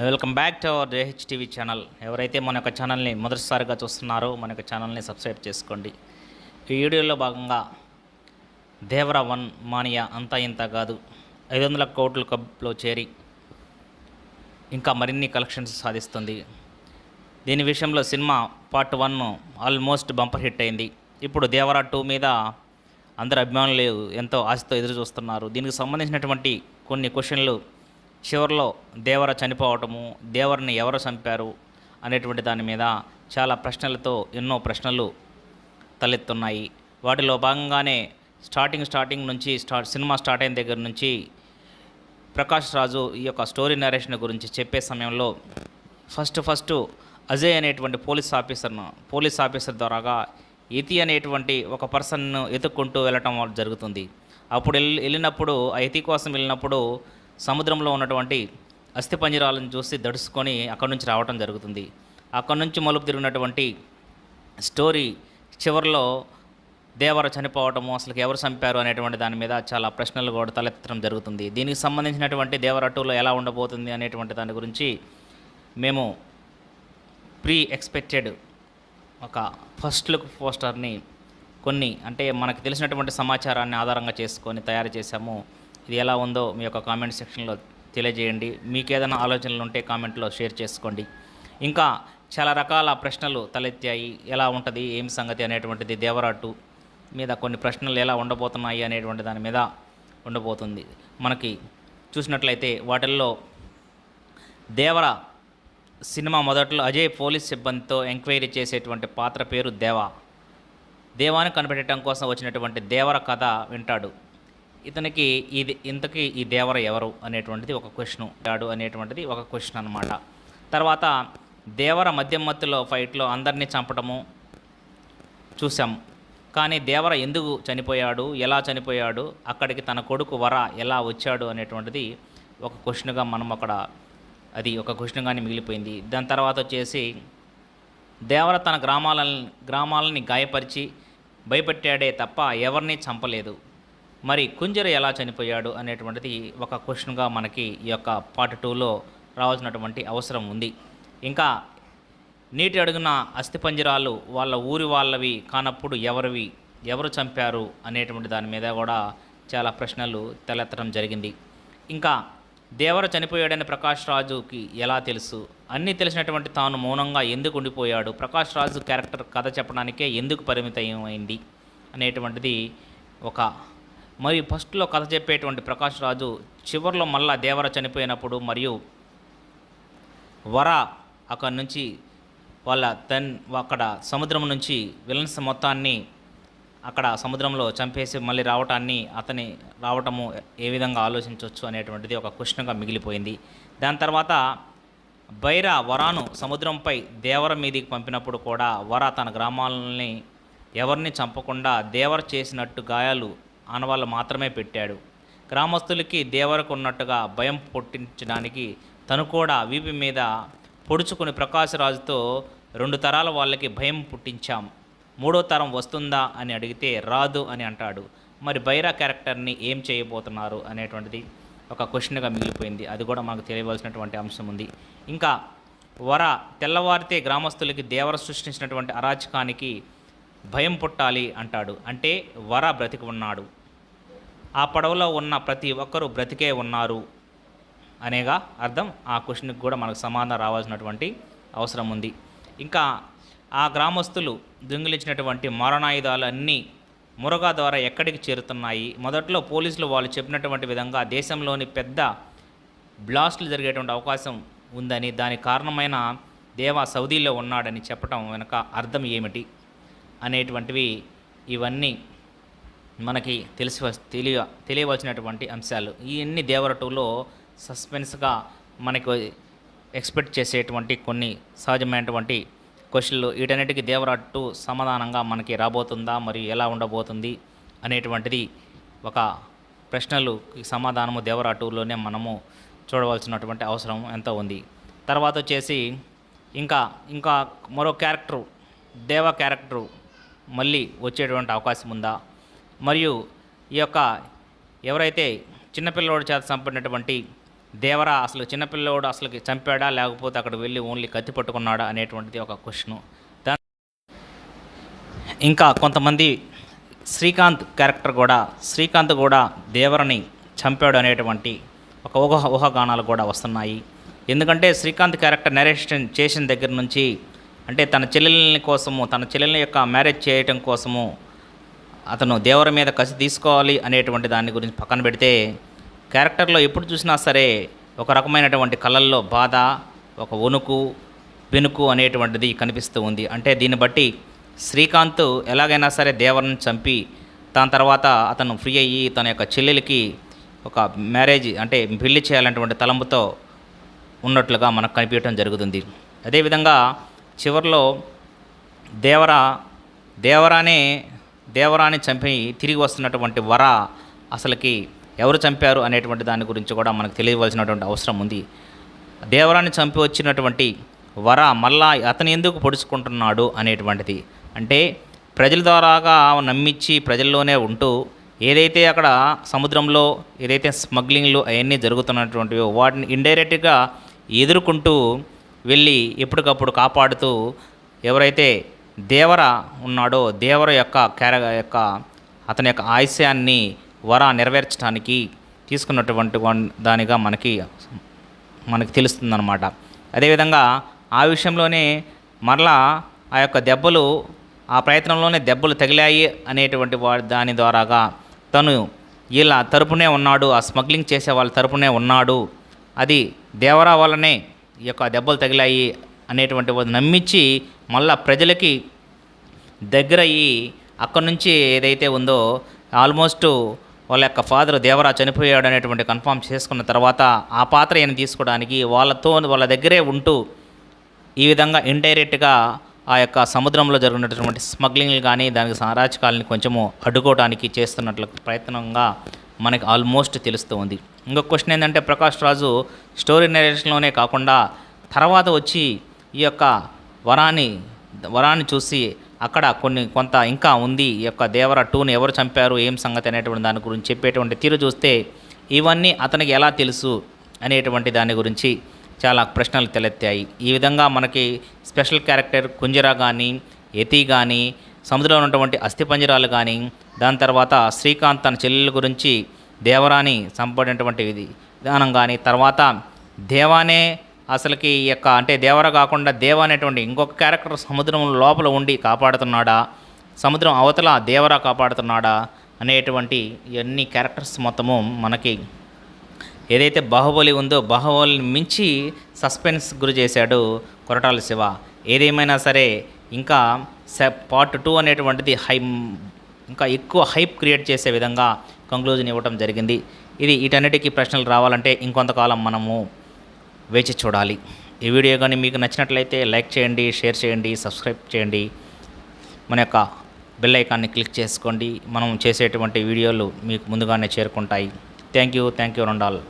Welcome back to our JHTV channel. ఎవరైతే మన యొక్క ఛానల్ని మొదటిసారిగా చూస్తున్నారో మన యొక్క ఛానల్ని సబ్స్క్రైబ్ చేసుకోండి. ఈ వీడియోలో భాగంగా దేవర 1 మానియా అంతా ఇంత కాదు 500 కోట్ల క్లబ్లో చేరి ఇంకా మరిన్ని కలెక్షన్స్ సాధిస్తుంది. దీని విషయంలో cinema part 1 almost bumper hit అయింది. ఇప్పుడు దేవర 2 మీద అందరు అభిమానులు ఎంతో ఆశతో ఎదురు చూస్తున్నారు. దీనికి సంబంధించినటువంటి కొన్ని క్వశ్చన్లు, చివరిలో దేవర చనిపోవటము, దేవరని ఎవరు చంపారు అనేటువంటి దాని మీద చాలా ప్రశ్నలతో ఎన్నో ప్రశ్నలు తలెత్తున్నాయి. వాటిలో భాగంగానే స్టార్టింగ్ నుంచి సినిమా స్టార్ట్ అయిన దగ్గర నుంచి ప్రకాష్ రాజు ఈ యొక్క స్టోరీ నరేషన్ గురించి చెప్పే సమయంలో ఫస్ట్ అజయ్ అనేటువంటి పోలీస్ ఆఫీసర్ ద్వారాగా యతి అనేటువంటి ఒక పర్సన్ను ఎత్తుక్కుంటూ వెళ్ళటం జరుగుతుంది. అప్పుడు వెళ్ళినప్పుడు ఆ యతి కోసం వెళ్ళినప్పుడు సముద్రంలో ఉన్నటువంటి అస్థిపంజరాలను చూసి దడుచుకొని అక్కడి నుంచి రావటం జరుగుతుంది. అక్కడి నుంచి మలుపు తిరిగినటువంటి స్టోరీ చివరిలో దేవర చనిపోవటము, అసలు ఎవరు చంపారు అనేటువంటి దాని మీద చాలా ప్రశ్నలు కూడా తలెత్తడం జరుగుతుంది. దీనికి సంబంధించినటువంటి దేవర 2లో ఎలా ఉండబోతుంది అనేటువంటి దాని గురించి మేము ఎక్స్పెక్టెడ్ ఒక ఫస్ట్ లుక్ పోస్టర్ని కొన్ని అంటే మనకు తెలిసినటువంటి సమాచారాన్ని ఆధారంగా చేసుకొని తయారు చేశాము. ఇది ఎలా ఉందో మీ యొక్క కామెంట్ సెక్షన్లో తెలియజేయండి. మీకు ఏదైనా ఆలోచనలు ఉంటే కామెంట్లో షేర్ చేసుకోండి. ఇంకా చాలా రకాల ప్రశ్నలు తలెత్తాయి. ఎలా ఉంటుంది, ఏమి సంగతి అనేటువంటిది దేవర 2 మీద కొన్ని ప్రశ్నలు ఎలా ఉండబోతున్నాయి అనేటువంటి దాని మీద ఉండబోతుంది. మనకి చూసినట్లయితే వాటిల్లో దేవర సినిమా మొదట్లో అజయ్ పోలీస్ సిబ్బందితో ఎంక్వైరీ చేసేటువంటి పాత్ర పేరు దేవాన్ని కనిపెట్టడం కోసం వచ్చినటువంటి దేవర కథ వింటాడు. ఇంతకీ ఈ దేవర ఎవరు అనేటువంటిది ఒక క్వశ్చన్ అనమాట. తర్వాత దేవర మధ్యమత్తులో ఫైట్లో అందరినీ చంపటము చూసాం. కానీ దేవర ఎందుకు చనిపోయాడు, ఎలా చనిపోయాడు, అక్కడికి తన కొడుకు వర ఎలా వచ్చాడు అనేటువంటిది ఒక క్వశ్చన్గా మనం అక్కడ అది ఒక క్వశ్చన్గానే మిగిలిపోయింది. దాని తర్వాత వచ్చేసి దేవర తన గ్రామాలని గాయపరిచి భయపెట్టాడే తప్ప ఎవరిని చంపలేదు. మరి కుంజర ఎలా చనిపోయాడు అనేటువంటిది ఒక క్వశ్చన్గా మనకి ఈ యొక్క పార్ట్ 2లో రావాల్సినటువంటి అవసరం ఉంది. ఇంకా నీటి అడుగున అస్థిపంజరాలు వాళ్ళ ఊరి వాళ్ళవి కానప్పుడు ఎవరు చంపారు అనేటువంటి దాని మీద కూడా చాలా ప్రశ్నలు తలెత్తడం జరిగింది. ఇంకా దేవర చనిపోయాడని ప్రకాష్ రాజుకి ఎలా తెలుసు, అన్నీ తెలిసినటువంటి తాను మౌనంగా ఎందుకు ఉండిపోయాడు, ప్రకాష్ రాజు క్యారెక్టర్ కథ చెప్పడానికే ఎందుకు పరిమితమైంది అనేటువంటిది ఒక మరియు ఫస్ట్లో కథ చెప్పేటువంటి ప్రకాష్ రాజు చివరిలో మళ్ళా దేవర చనిపోయినప్పుడు మరియు వర అక్కడి నుంచి అక్కడ సముద్రం నుంచి విలన్స్ మొత్తాన్ని అక్కడ సముద్రంలో చంపేసి మళ్ళీ రావటము ఏ విధంగా ఆలోచించవచ్చు అనేటువంటిది ఒక క్వశ్చన్గా మిగిలిపోయింది. దాని తర్వాత వరాను సముద్రంపై దేవర మీదికి పంపినప్పుడు కూడా వర తన గ్రామాలని ఎవరిని చంపకుండా దేవర చేసినట్టు గాయాలు ఆనవాళ్ళు మాత్రమే పెట్టాడు. గ్రామస్తులకి దేవరకు ఉన్నట్టుగా భయం పుట్టించడానికి తను కూడా వీపి మీద పొడుచుకుని ప్రకాశరాజుతో 2 తరాల వాళ్ళకి భయం పుట్టించాం, 3వ తరం వస్తుందా అని అడిగితే రాదు అని అంటాడు. మరి బైరా క్యారెక్టర్ని ఏం చేయబోతున్నారు అనేటువంటిది ఒక క్వశ్చన్గా మిగిలిపోయింది. అది కూడా మనకు తెలియవలసినటువంటి అంశం ఉంది. ఇంకా వర తెల్లవారితే గ్రామస్తులకి దేవర సృష్టించినటువంటి అరాచకానికి భయం పుట్టాలి అంటాడు. అంటే వర బ్రతికి ఉన్నాడు, ఆ పడవలో ఉన్న ప్రతి ఒక్కరూ బ్రతికే ఉన్నారు అనేగా అర్థం. ఆ క్వశ్చన్కి కూడా మనకు సమాధానం రావాల్సినటువంటి అవసరం ఉంది. ఇంకా ఆ గ్రామస్తులు దొంగిలించినటువంటి మారణాయుధాలు అన్నీ మురగా ద్వారా ఎక్కడికి చేరుతున్నాయి. మొదట్లో పోలీసులు వాళ్ళు చెప్పినటువంటి విధంగా దేశంలోని పెద్ద బ్లాస్టులు జరిగేటువంటి అవకాశం ఉందని, దానికి కారణమైన దేవా సౌదీలో ఉన్నాడని చెప్పడం వెనక అర్థం ఏమిటి అనేటువంటివి ఇవన్నీ మనకి తెలియవలసినటువంటి అంశాలు. ఇవన్నీ దేవర 2లో సస్పెన్స్గా మనకు ఎక్స్పెక్ట్ చేసేటువంటి కొన్ని సహజమైనటువంటి క్వశ్చన్లు. వీటన్నిటికీ దేవర 2 సమాధానంగా మనకి రాబోతుందా, మరియు ఎలా ఉండబోతుంది అనేటువంటిది ఒక ప్రశ్నలుకి సమాధానము దేవర 2లోనే మనము చూడవలసినటువంటి అవసరం ఎంతో ఉంది. తర్వాత వచ్చేసి ఇంకా మరో క్యారెక్టరు దేవ క్యారెక్టరు మళ్ళీ వచ్చేటువంటి అవకాశం ఉందా, మరియు ఈ యొక్క ఎవరైతే చిన్నపిల్లవాడి చేత చంపినటువంటి దేవర అసలు చిన్నపిల్లోడు అసలు చంపాడా లేకపోతే అక్కడ వెళ్ళి ఓన్లీ కత్తి పట్టుకున్నాడా అనేటువంటిది ఒక క్వశ్చను. ఇంకా కొంతమంది శ్రీకాంత్ కూడా దేవరని చంపాడు అనేటువంటి ఒక ఊహాగానాలు కూడా వస్తున్నాయి. ఎందుకంటే శ్రీకాంత్ క్యారెక్టర్ నరేషన్ చేసిన దగ్గర నుంచి అంటే తన చెల్లెల్ని యొక్క మ్యారేజ్ చేయటం కోసము అతను దేవర మీద కసి తీసుకోవాలి అనేటువంటి దాని గురించి పక్కన పెడితే క్యారెక్టర్లో ఎప్పుడు చూసినా సరే ఒక రకమైనటువంటి కళ్ళల్లో బాధ, ఒక వెనుకు అనేటువంటిది కనిపిస్తూ ఉంది. అంటే దీన్ని బట్టి శ్రీకాంత్ ఎలాగైనా సరే దేవరని చంపి దాని తర్వాత అతను ఫ్రీ అయ్యి తన యొక్క చెల్లెలికి ఒక మ్యారేజ్ అంటే పెళ్లి చేయాలనేటువంటి తలంపుతో ఉన్నట్లుగా మనకు కనిపించడం జరుగుతుంది. అదేవిధంగా చివరిలో దేవరాని చంపి తిరిగి వస్తున్నటువంటి వర అసలుకి ఎవరు చంపారు అనేటువంటి దాని గురించి కూడా మనకు తెలియవలసినటువంటి అవసరం ఉంది. దేవరాని చంపి వచ్చినటువంటి వర మళ్ళా అతను ఎందుకు పొడుచుకుంటున్నాడు అనేటువంటిది, అంటే ప్రజల ద్వారాగా నమ్మించి ప్రజల్లోనే ఉంటూ ఏదైతే అక్కడ సముద్రంలో ఏదైతే స్మగ్లింగ్లు అవన్నీ జరుగుతున్నటువంటివో వాటిని ఇండైరెక్ట్గా ఎదుర్కొంటూ వెళ్ళి ఎప్పటికప్పుడు కాపాడుతూ ఎవరైతే దేవర ఉన్నాడో దేవర యొక్క అతని యొక్క ఆశయాన్ని వర నెరవేర్చడానికి తీసుకున్నటువంటి దానిగా మనకి తెలుస్తుందన్నమాట. అదేవిధంగా ఆ విషయంలోనే మరలా ఆ యొక్క ఆ ప్రయత్నంలోనే దెబ్బలు తగిలాయి అనేటువంటి దాని ద్వారాగా తను ఇలా తరపునే ఉన్నాడు, ఆ స్మగ్లింగ్ చేసే వాళ్ళ తరపునే ఉన్నాడు, అది దేవరా వల్లనే ఈ యొక్క దెబ్బలు తగిలాయి అనేటువంటి నమ్మించి మళ్ళా ప్రజలకి దగ్గరయ్యి అక్కడి నుంచి ఏదైతే ఉందో ఆల్మోస్ట్ వాళ్ళ యొక్క ఫాదర్ దేవరా చనిపోయాడు అనేటువంటి కన్ఫర్మ్ చేసుకున్న తర్వాత ఆ పాత్ర ఈయన తీసుకోవడానికి వాళ్ళ దగ్గరే ఉంటూ ఈ విధంగా ఇండైరెక్ట్గా ఆ యొక్క సముద్రంలో జరిగినటువంటి స్మగ్లింగ్లు కానీ దానికి అరాచకాలని కొంచెము అడ్డుకోవడానికి చేస్తున్నట్లు ప్రయత్నంగా మనకి ఆల్మోస్ట్ తెలుస్తూ ఉంది. ఇంకొక క్వశ్చన్ ఏంటంటే ప్రకాష్ రాజు స్టోరీ నరేషన్లోనే కాకుండా తర్వాత వచ్చి ఈ యొక్క వరాన్ని చూసి అక్కడ కొంత ఇంకా ఉంది, ఈ యొక్క దేవర 2ని ఎవరు చంపారు ఏం సంగతి అనేటువంటి దాని గురించి చెప్పేటువంటి తీరు చూస్తే ఇవన్నీ అతనికి ఎలా తెలుసు అనేటువంటి దాని గురించి చాలా ప్రశ్నలు తలెత్తాయి. ఈ విధంగా మనకి స్పెషల్ క్యారెక్టర్ కుంజరా కానీ యతి కానీ సముద్రంలో ఉన్నటువంటి అస్థిపంజరాలు కానీ దాని తర్వాత శ్రీకాంత్ తన చెల్లెల గురించి దేవరాని చంపడినటువంటి విధానం కానీ తర్వాత దేవానే అసలుకి ఈ యొక్క అంటే దేవర కాకుండా దేవ అనేటువంటి ఇంకొక క్యారెక్టర్ సముద్రం లోపల ఉండి కాపాడుతున్నాడా, సముద్రం అవతల దేవరా కాపాడుతున్నాడా అనేటువంటి ఇవన్నీ క్యారెక్టర్స్ మొత్తము మనకి ఏదైతే బాహుబలి ఉందో బాహుబలిని మించి సస్పెన్స్ గురి చేశాడు కొరటాల శివ. ఏదేమైనా సరే ఇంకా పార్ట్ 2 అనేటువంటిది ఇంకా ఎక్కువ హైప్ క్రియేట్ చేసే విధంగా కంక్లూజన్ ఇవ్వడం జరిగింది. వీటన్నిటికీ ప్రశ్నలు రావాలంటే ఇంకొంతకాలం మనము వేచి చూడాలి. ఈ వీడియో కానీ మీకు నచ్చినట్లయితే లైక్ చేయండి, షేర్ చేయండి, సబ్స్క్రైబ్ చేయండి, మన యొక్క బెల్ ఐకాన్ని క్లిక్ చేసుకోండి. మనం చేసేటువంటి వీడియోలు మీకు ముందుగానే చేరుకుంటాయి. Thank you. రెండాల్.